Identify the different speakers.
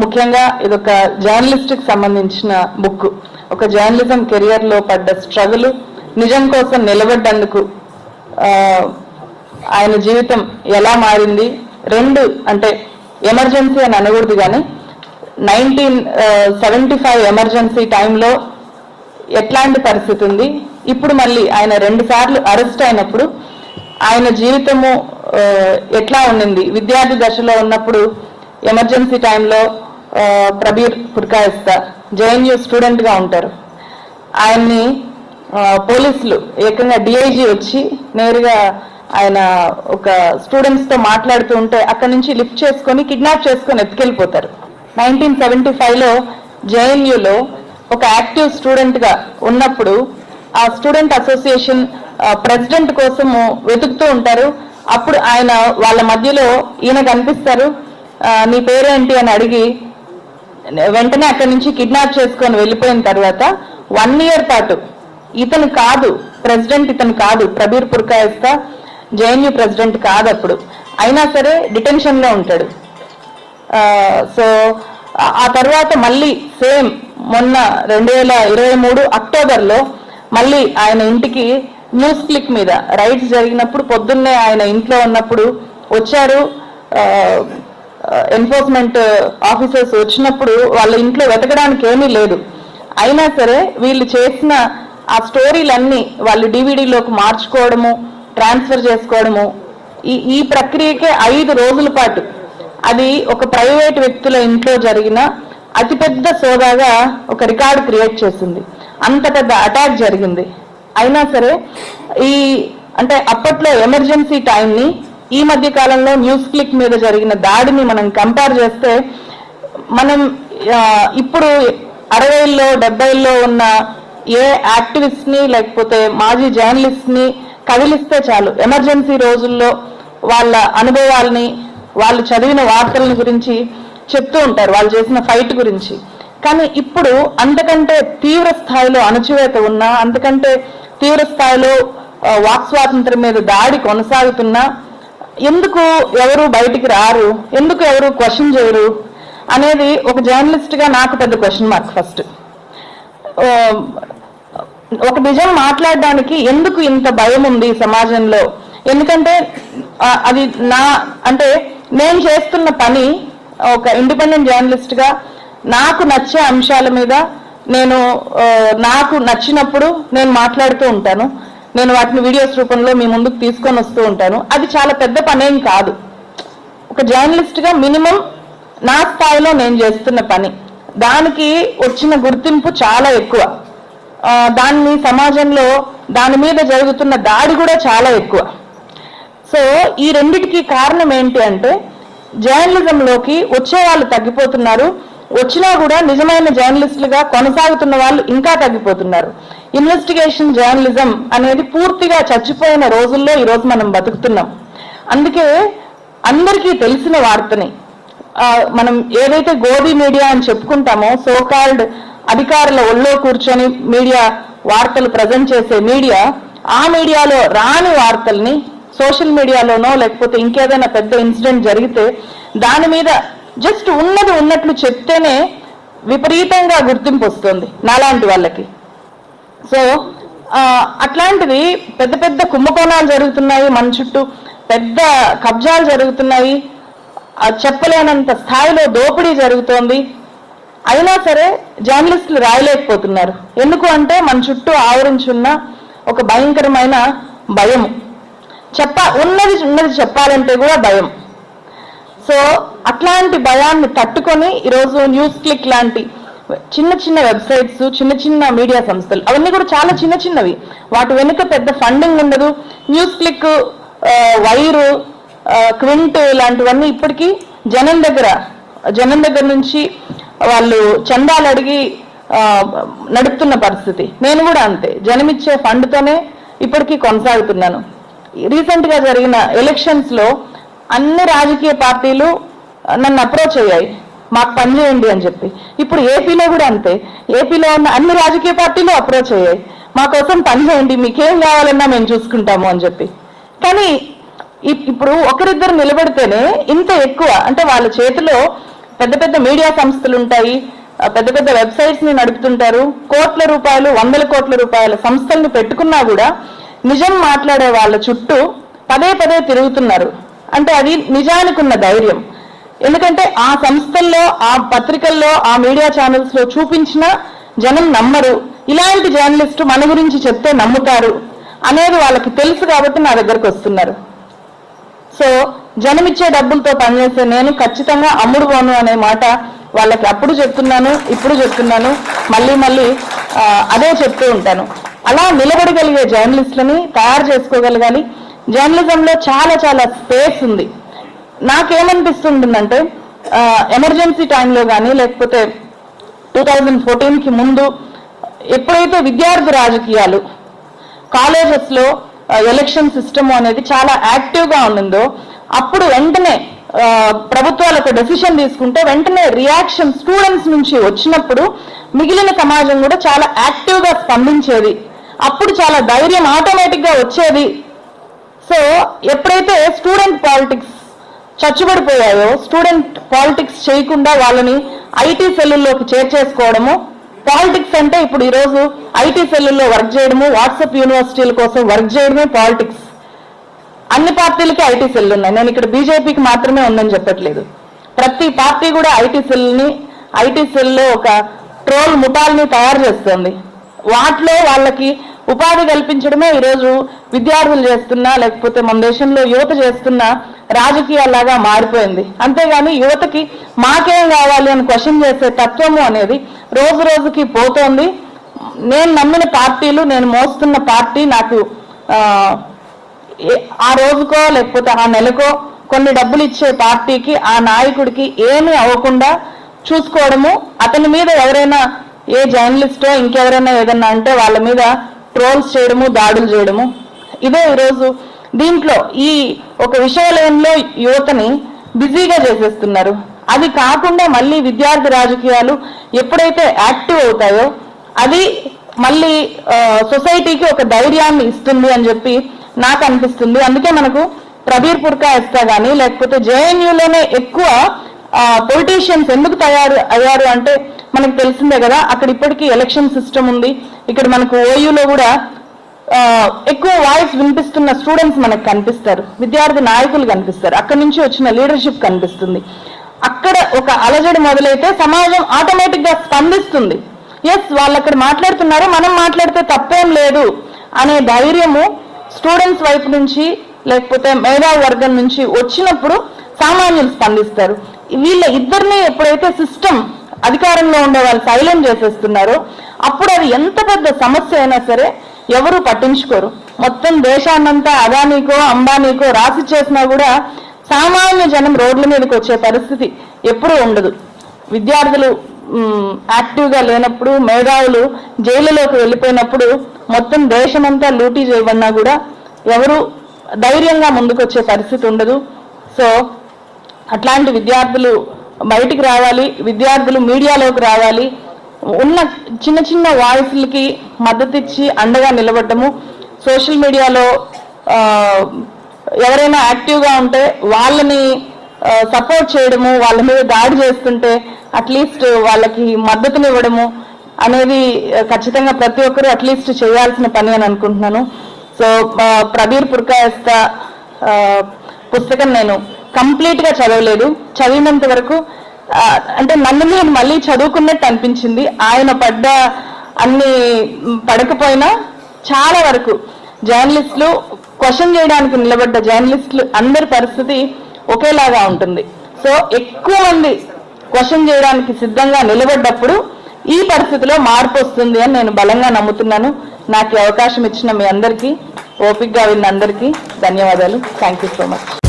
Speaker 1: ముఖ్యంగా ఇదొక జర్నలిస్ట్కి సంబంధించిన బుక్. ఒక జర్నలిజం కెరియర్లో పడ్డ స్ట్రగుల్, నిజం కోసం నిలబడ్డందుకు ఆయన జీవితం ఎలా మారింది, రెండు అంటే ఎమర్జెన్సీ అని అనకూడదు కానీ 1975 ఎమర్జెన్సీ టైంలో ఎట్లాంటి పరిస్థితి ఉంది, ఇప్పుడు మళ్ళీ ఆయన 2 సార్లు అరెస్ట్ అయినప్పుడు ఆయన జీవితము ఎట్లా ఉండింది, విద్యార్థి దశలో ఉన్నప్పుడు ఎమర్జెన్సీ టైంలో ప్రబీర్ పుర్కాయిస్తా జేఎన్యూ స్టూడెంట్గా ఉంటారు. ఆయన్ని పోలీసులు ఏకంగా డిఐజీ వచ్చి నేరుగా ఆయన ఒక స్టూడెంట్స్తో మాట్లాడుతూ ఉంటే అక్కడి నుంచి లిఫ్ట్ చేసుకొని కిడ్నాప్ చేసుకొని ఎత్తుకెళ్ళిపోతారు. 1975లో జేఎన్యూలో ఒక యాక్టివ్ స్టూడెంట్గా ఉన్నప్పుడు ఆ స్టూడెంట్ అసోసియేషన్ ప్రెసిడెంట్ కోసము వెతుకుతూ ఉంటారు. అప్పుడు ఆయన వాళ్ళ మధ్యలో ఈయన కనిపిస్తారు. నీ పేరేంటి అని అడిగి వెంటనే అక్కడి నుంచి కిడ్నాప్ చేసుకొని వెళ్ళిపోయిన తర్వాత 1 year పాటు ఇతను కాదు ప్రెసిడెంట్, ఇతను కాదు ప్రబీర్ పుర్కాయిస్తా జేఎన్యూ ప్రెసిడెంట్ కాదు అప్పుడు, అయినా సరే డిటెన్షన్లో ఉంటాడు. సో ఆ తర్వాత మళ్ళీ సేమ్ మొన్న 2023 అక్టోబర్లో మళ్ళీ ఆయన ఇంటికి న్యూస్ క్లిక్ మీద రైడ్స్ జరిగినప్పుడు పొద్దున్నే ఆయన ఇంట్లో ఉన్నప్పుడు వచ్చారు. ఎన్ఫోర్స్మెంట్ ఆఫీసర్స్ వచ్చినప్పుడు వాళ్ళ ఇంట్లో వెతకడానికి ఏమీ లేదు. అయినా సరే వీళ్ళు చేసిన ఆ స్టోరీలన్నీ వాళ్ళు డివిడీలోకి మార్చుకోవడము, ట్రాన్స్ఫర్ చేసుకోవడము, ఈ ప్రక్రియకే 5 రోజుల పాటు, అది ఒక ప్రైవేట్ వ్యక్తుల ఇంట్లో జరిగిన అతిపెద్ద సోదాగా ఒక రికార్డు క్రియేట్ చేసింది. అంత పెద్ద అటాక్ జరిగింది. అయినా సరే అంటే అప్పట్లో ఎమర్జెన్సీ టైంని ఈ మధ్య కాలంలో న్యూస్ క్లిక్ మీద జరిగిన దాడిని మనం కంపేర్ చేస్తే మనం ఇప్పుడు 60లో 70లో ఉన్న ఏ యాక్టివిస్ట్ని లేకపోతే మాజీ జర్నలిస్ట్ని కదిలిస్తే చాలు ఎమర్జెన్సీ రోజుల్లో వాళ్ళ అనుభవాల్ని, వాళ్ళు చదివిన వార్తల గురించి చెప్తూ ఉంటారు, వాళ్ళు చేసిన ఫైట్ గురించి. కానీ ఇప్పుడు అంతకంటే తీవ్ర స్థాయిలో అణచివేత ఉన్నా, అంతకంటే తీవ్ర స్థాయిలో వాక్ స్వాతంత్రం మీద దాడి కొనసాగుతున్నా ఎందుకు ఎవరు బయటికి రారు, ఎందుకు ఎవరు క్వశ్చన్ చేయరు అనేది ఒక జర్నలిస్ట్గా నాకు పెద్ద క్వశ్చన్ మార్క్. ఫస్ట్ ఒక నిజం మాట్లాడడానికి ఎందుకు ఇంత భయం ఉంది సమాజంలో? ఎందుకంటే అది అంటే నేను చేస్తున్న పని ఒక ఇండిపెండెంట్ జర్నలిస్ట్గా నాకు నచ్చే అంశాల మీద నాకు నచ్చినప్పుడు నేను మాట్లాడుతూ ఉంటాను. నేను వాటిని వీడియోస్ రూపంలో మీ ముందుకు తీసుకొని వస్తూ ఉంటాను. అది చాలా పెద్ద పనేం కాదు. ఒక జర్నలిస్ట్గా మినిమం నా స్థాయిలో నేను చేస్తున్న పని, దానికి వచ్చిన గుర్తింపు చాలా ఎక్కువ. దాన్ని సమాజంలో దాని మీద జరుగుతున్న దాడి కూడా చాలా ఎక్కువ. సో ఈ రెండిటికి కారణం ఏంటి అంటే జర్నలిజంలోకి వచ్చే వాళ్ళు తగ్గిపోతున్నారు, వచ్చినా కూడా నిజమైన జర్నలిస్టులుగా కొనసాగుతున్న వాళ్ళు ఇంకా తగ్గిపోతున్నారు. ఇన్వెస్టిగేషన్ జర్నలిజం అనేది పూర్తిగా చచ్చిపోయిన రోజుల్లో ఈరోజు మనం బతుకుతున్నాం. అందుకే అందరికీ తెలిసిన వార్తని మనం ఏదైతే గోధి మీడియా అని చెప్పుకుంటామో, సోకాల్డ్ అధికారుల ఒళ్ళో కూర్చొని మీడియా వార్తలు ప్రజెంట్ చేసే మీడియా, ఆ మీడియాలో రాని వార్తల్ని సోషల్ మీడియాలోనో లేకపోతే ఇంకేదైనా పెద్ద ఇన్సిడెంట్ జరిగితే దాని మీద జస్ట్ ఉన్నది ఉన్నట్లు చెప్తేనే విపరీతంగా గుర్తింపు వస్తుంది నాలాంటి వాళ్ళకి. సో అట్లాంటిది పెద్ద పెద్ద కుంభకోణాలు జరుగుతున్నాయి, మన చుట్టూ పెద్ద కబ్జాలు జరుగుతున్నాయి, చెప్పలేనంత స్థాయిలో దోపిడీ జరుగుతోంది. అయినా సరే జర్నలిస్టులు రాయలేకపోతున్నారు. ఎందుకు అంటే మన చుట్టూ ఆవరించున్న ఒక భయంకరమైన భయం, ఉన్నది చెప్పాలంటే కూడా భయం. సో అట్లాంటి భయాన్ని తట్టుకొని ఈరోజు న్యూస్ క్లిక్ లాంటి చిన్న చిన్న వెబ్సైట్స్, చిన్న చిన్న మీడియా సంస్థలు, అవన్నీ కూడా చాలా చిన్న చిన్నవి, వాటి వెనుక పెద్ద ఫండింగ్ ఉండదు. న్యూస్ క్లిక్, వైరు, క్వింట్ లాంటివన్నీ ఇప్పటికీ జనం దగ్గర నుంచి వాళ్ళు చందాలు అడిగి నడుపుతున్న పరిస్థితి. నేను కూడా అంతే, జనమిచ్చే ఫండ్తోనే ఇప్పటికీ కొనసాగుతున్నాను. రీసెంట్గా జరిగిన ఎలక్షన్స్లో అన్ని రాజకీయ పార్టీలు నన్ను అప్రోచ్ అయ్యాయి, మాకు పని చేయండి అని చెప్పి. ఇప్పుడు ఏపీలో కూడా అంతే, ఏపీలో ఉన్న అన్ని రాజకీయ పార్టీలు అప్రోచ్ అయ్యాయి, మా కోసం పని చేయండి, మీకేం కావాలన్నా మేము చూసుకుంటాము అని చెప్పి. కానీ ఇప్పుడు ఒకరిద్దరు నిలబడితేనే ఇంత ఎక్కువ, అంటే వాళ్ళ చేతిలో పెద్ద పెద్ద మీడియా సంస్థలు ఉంటాయి, పెద్ద పెద్ద వెబ్సైట్స్ ని నడుపుతుంటారు, కోట్ల రూపాయలు, వందల కోట్ల రూపాయల సంస్థలను పెట్టుకున్నా కూడా నిజం మాట్లాడే వాళ్ళ చుట్టూ పదే పదే తిరుగుతున్నారు. అంటే అది నిజానికి ఉన్న ధైర్యం. ఎందుకంటే ఆ సంస్థల్లో, ఆ పత్రికల్లో, ఆ మీడియా ఛానల్స్ లో చూపించిన జనం నమ్మరు, ఇలాంటి జర్నలిస్టు మన గురించి చెప్తే నమ్ముతారు అనేది వాళ్ళకి తెలుసు కాబట్టి నా దగ్గరకు వస్తున్నారు. సో జనమిచ్చే డబ్బులతో పనిచేసే నేను ఖచ్చితంగా అమ్ముడు పోను అనే మాట వాళ్ళకి అప్పుడు చెప్తున్నాను, ఇప్పుడు చెప్తున్నాను, మళ్ళీ అదే చెప్తూ ఉంటాను. అలా నిలబడగలిగే జర్నలిస్టులని తయారు చేసుకోగలగాలి. జర్నలిజంలో చాలా చాలా స్పేస్ ఉంది. నాకేమనిపిస్తుంటుందంటే ఎమర్జెన్సీ టైంలో కానీ లేకపోతే 2014కి ముందు ఎప్పుడైతే విద్యార్థి రాజకీయాలు కాలేజెస్లో ఎలక్షన్ సిస్టమ్ అనేది చాలా యాక్టివ్గా ఉండిందో అప్పుడు వెంటనే ప్రభుత్వాలు ఒక డెసిషన్ తీసుకుంటే వెంటనే రియాక్షన్ స్టూడెంట్స్ నుంచి వచ్చినప్పుడు మిగిలిన సమాజం కూడా చాలా యాక్టివ్గా స్పందించేది. అప్పుడు చాలా ధైర్యం ఆటోమేటిక్గా వచ్చేది. సో ఎప్పుడైతే స్టూడెంట్ పాలిటిక్స్ చచ్చుబడిపోయాయో, స్టూడెంట్ పాలిటిక్స్ చేయకుండా వాళ్ళని ఐటీ సెల్లుల్లోకి చేర్చేసుకోవడము, పాలిటిక్స్ అంటే ఇప్పుడు ఈరోజు ఐటీ సెల్లుల్లో వర్క్ చేయడము, వాట్సాప్ యూనివర్సిటీల కోసం వర్క్ చేయడమే పాలిటిక్స్. అన్ని పార్టీలకి ఐటీ సెల్లు ఉన్నాయి. నేను ఇక్కడ బీజేపీకి మాత్రమే ఉందని చెప్పట్లేదు. ప్రతి పార్టీ కూడా ఐటీ సెల్లో ఒక ట్రోల్ ముఠాల్ని తయారు చేస్తుంది. వాటిలో వాళ్ళకి ఉపాధి కల్పించడమే ఈరోజు విద్యార్థులు చేస్తున్నా లేకపోతే మన దేశంలో యువత చేస్తున్న రాజకీయాల్లాగా మారిపోయింది. అంతేగాని యువతకి మాకేం కావాలి అని క్వశ్చన్ చేసే తత్వము అనేది రోజు రోజుకి పోతోంది. నేను నమ్మిన పార్టీలు, నేను మోస్తున్న పార్టీ నాకు ఆ రోజుకో లేకపోతే ఆ నెలకో కొన్ని డబ్బులు ఇచ్చే పార్టీకి, ఆ నాయకుడికి ఏమీ అవ్వకుండా చూసుకోవడము, అతని మీద ఎవరైనా ఏ జర్నలిస్టో ఇంకెవరైనా ఏదన్నా అంటే వాళ్ళ మీద ట్రోల్స్ చేయడము, దాడులు చేయడము, ఇదే ఈరోజు దీంట్లో ఈ ఒక విషయంలో యువతని బిజీగా చేసేస్తున్నారు. అది కాకుండా మళ్ళీ విద్యార్థి రాజకీయాలు ఎప్పుడైతే యాక్టివ్ అవుతాయో అది మళ్ళీ సొసైటీకి ఒక ధైర్యాన్ని ఇస్తుంది అని చెప్పి నాకు అనిపిస్తుంది. అందుకే మనకు ప్రబీర్ పుర్కాయస్తా కానీ లేకపోతే జేఎన్యూలోనే ఎక్కువ పొలిటీషియన్స్ ఎందుకు అయ్యారు అంటే మనకు తెలిసిందే కదా, అక్కడ ఇప్పటికీ ఎలక్షన్ సిస్టమ్ ఉంది. ఇక్కడ మనకు ఓయూలో కూడా ఎక్కువ వాయిస్ వినిపిస్తున్న స్టూడెంట్స్ మనకు కనిపిస్తారు, విద్యార్థి నాయకులు కనిపిస్తారు, అక్కడి నుంచి వచ్చిన లీడర్షిప్ కనిపిస్తుంది. అక్కడ ఒక అలజడి మొదలైతే సమాజం ఆటోమేటిక్ గా స్పందిస్తుంది. ఎస్, వాళ్ళు అక్కడ మాట్లాడుతున్నారు, మనం మాట్లాడితే తప్పేం లేదు అనే ధైర్యము స్టూడెంట్స్ వైపు నుంచి లేకపోతే మేధావి వర్గం నుంచి వచ్చినప్పుడు సామాన్యులు స్పందిస్తారు. వీళ్ళ ఇద్దరిని ఎప్పుడైతే సిస్టమ్ అధికారంలో ఉండే వాళ్ళు సైలెంట్ చేసేస్తున్నారో అప్పుడు అది ఎంత పెద్ద సమస్య అయినా సరే ఎవరు పట్టించుకోరు. మొత్తం దేశాన్నంతా అదానీకో అంబానీకో రాసి చేసినా కూడా సామాన్య జనం రోడ్ల మీదకి వచ్చే పరిస్థితి ఎప్పుడూ ఉండదు. విద్యార్థులు యాక్టివ్గా లేనప్పుడు, మేధావులు జైలులోకి వెళ్ళిపోయినప్పుడు మొత్తం దేశమంతా లూటీ చేయబడినా కూడా ఎవరు ధైర్యంగా ముందుకొచ్చే పరిస్థితి ఉండదు. సో అట్లాంటి విద్యార్థులు బయటికి రావాలి, విద్యార్థులు మీడియాలోకి రావాలి, ఉన్న చిన్న చిన్న వాయిస్లకి మద్దతు ఇచ్చి అండగా నిలబడటము, సోషల్ మీడియాలో ఎవరైనా యాక్టివ్గా ఉంటే వాళ్ళని సపోర్ట్ చేయడము, వాళ్ళ మీద దాడి చేస్తుంటే అట్లీస్ట్ వాళ్ళకి మద్దతునివ్వడము అనేది ఖచ్చితంగా ప్రతి ఒక్కరూ అట్లీస్ట్ చేయాల్సిన పని అని అనుకుంటున్నాను. సో ప్రబీర్ పుర్కాయస్తా పుస్తకం నేను కంప్లీట్గా చదవలేదు, చదివినంత వరకు అంటే నన్ను నేను మళ్ళీ చదువుకున్నట్టు అనిపించింది. ఆయన పడ్డ అన్ని పడకపోయినా చాలా వరకు జర్నలిస్టులు, క్వశ్చన్ చేయడానికి నిలబడ్డ జర్నలిస్టులు అందరి పరిస్థితి ఒకేలాగా ఉంటుంది. సో ఎక్కువ మంది క్వశ్చన్ చేయడానికి సిద్ధంగా నిలబడ్డప్పుడు ఈ పరిస్థితిలో మార్పు వస్తుంది అని నేను బలంగా నమ్ముతున్నాను. నాకు అవకాశం ఇచ్చిన మీ అందరికీ, ఓపికగా విన్న అందరికీ ధన్యవాదాలు. Thank you so much.